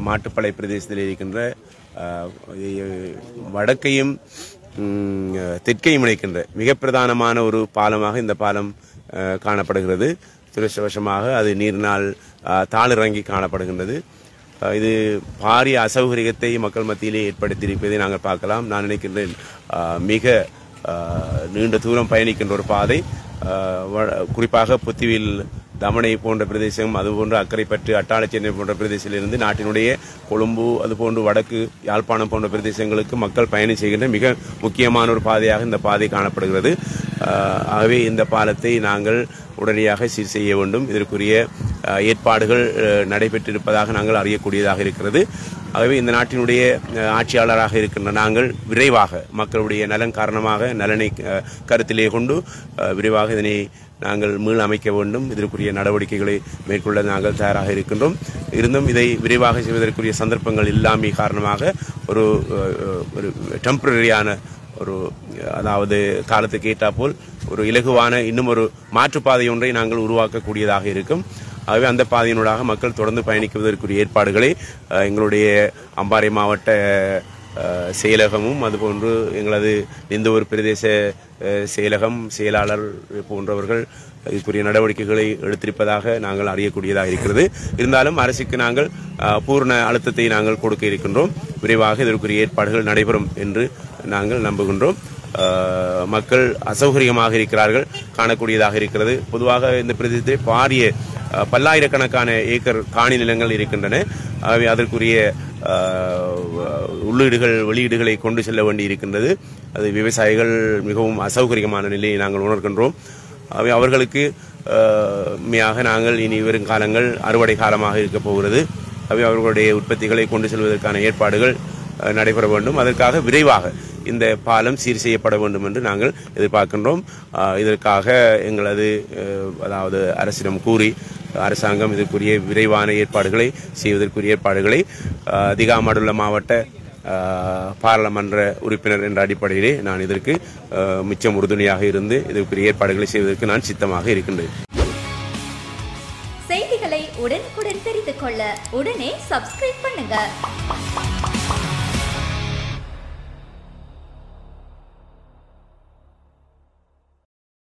மாட்டுப்பளை பிரதேசத்தில் இருக்கின்ற வடக்கையும் தெற்கையும் இணைக்கின்ற மிக பிரதானமான ஒரு பாலமாக இந்த பாலம் காணப்படுகிறது. துரதிர்ஷ்டவசமாக அது நீரினால் தாளிறங்கி காணப்படுகின்றது. இது பாரிய அசௌகரியத்தை மக்கள் மத்தியிலே ஏற்படுத்தியிருப்பதை நாங்கள் பார்க்கலாம். நான் நினைக்கின்றேன் மிக நீண்ட தூரம் பயணிக்கின்ற ஒரு பாதை, குறிப்பாக புத்திவில் தமனை போன்ற பிரதேசம், அதுபோன்று அக்கரைப்பற்று அட்டாளச்சேனை போன்ற பிரதேசத்திலிருந்து நாட்டினுடைய கொழும்பு அதுபோன்று வடக்கு யாழ்ப்பாணம் போன்ற பிரதேசங்களுக்கு மக்கள் பயணம் செய்கின்ற மிக முக்கியமான ஒரு பாதையாக இந்த பாதை காணப்படுகிறது. ஆகவே இந்த பாலத்தை நாங்கள் உடனடியாக சீர் செய்ய வேண்டும். இதற்குரிய ஏற்பாடுகள் நடைபெற்றிருப்பதாக நாங்கள் அறியக்கூடியதாக இருக்கிறது. ஆகவே இந்த நாட்டினுடைய ஆட்சியாளராக இருக்கின்ற நாங்கள் விரைவாக மக்களுடைய நலன் காரணமாக நலனை கருத்திலே கொண்டு விரைவாக இதனை நாங்கள் மீள் அமைக்க வேண்டும். இதற்குரிய நடவடிக்கைகளை மேற்கொள்ள நாங்கள் தயாராக இருக்கின்றோம். இருந்தும் இதை விரைவாக செய்வதற்குரிய சந்தர்ப்பங்கள் இல்லாமை காரணமாக ஒரு டெம்பரரியான ஒரு அதாவது காலத்துக்கு ஏற்றாப்போல் ஒரு இலகுவான இன்னும் ஒரு மாற்றுப்பாதை ஒன்றை நாங்கள் உருவாக்கக்கூடியதாக இருக்கும். ஆகவே அந்த பாதையினூடாக மக்கள் தொடர்ந்து பயணிக்குவதற்குரிய ஏற்பாடுகளை எங்களுடைய அம்பாறை மாவட்ட செயலகமும் அதுபோன்று எங்களது நிந்தவூர் பிரதேச செயலகம் செயலாளர் போன்றவர்கள் இதுக்குரிய நடவடிக்கைகளை எடுத்திருப்பதாக நாங்கள் அறியக்கூடியதாக இருக்கிறது. இருந்தாலும் அரசுக்கு நாங்கள் பூர்ண அழுத்தத்தை நாங்கள் கொடுக்க இருக்கின்றோம். விரைவாக இதற்குரிய ஏற்பாடுகள் நடைபெறும் என்று நாங்கள் நம்புகின்றோம். மக்கள் அசௌகரியமாக இருக்கிறார்கள், காணக்கூடியதாக இருக்கிறது. பொதுவாக இந்த பிரதேசத்தில் பாரிய பல்லாயிரக்கணக்கான ஏக்கர் காணி நிலங்கள் இருக்கின்றன. ஆகவே அதற்குரிய உள்ளீடுகள் வெளியீடுகளை கொண்டு செல்ல வேண்டி இருக்கின்றது. அது விவசாயிகள் மிகவும் அசௌகரியமான நிலையை நாங்கள் உணர்கின்றோம். அவை அவர்களுக்கு உண்மையாக நாங்கள் இனி வரும் காலங்கள் அறுவடை காலமாக இருக்க போகிறது. அவை அவர்களுடைய உற்பத்திகளை கொண்டு செல்வதற்கான ஏற்பாடுகள் நடைபெற வேண்டும். அதற்காக விரைவாக இந்த பாலம் சீர் செய்யப்பட வேண்டும் என்று நாங்கள் எதிர்பார்க்கின்றோம். இதற்காக எங்களது அதாவது அரசிடம் கூறி அரசாங்கம் இதற்குரிய விரைவான ஏற்பாடுகளை செய்வதற்குரிய ஏற்பாடுகளை திகாமடுள்ள மாவட்ட பாராளுமன்ற உறுப்பினர் என்ற அடிப்படையிலே நான் இதற்கு மிச்சம் உறுதுணையாக இருந்து இதற்குரிய ஏற்பாடுகளை செய்வதற்கு நான் சித்தமாக இருக்கின்றேன். செய்திகளை உடனுக்குடன் தெரிந்து கொள்ள உடனே சப்ஸ்கிரைப் பண்ணுங்க.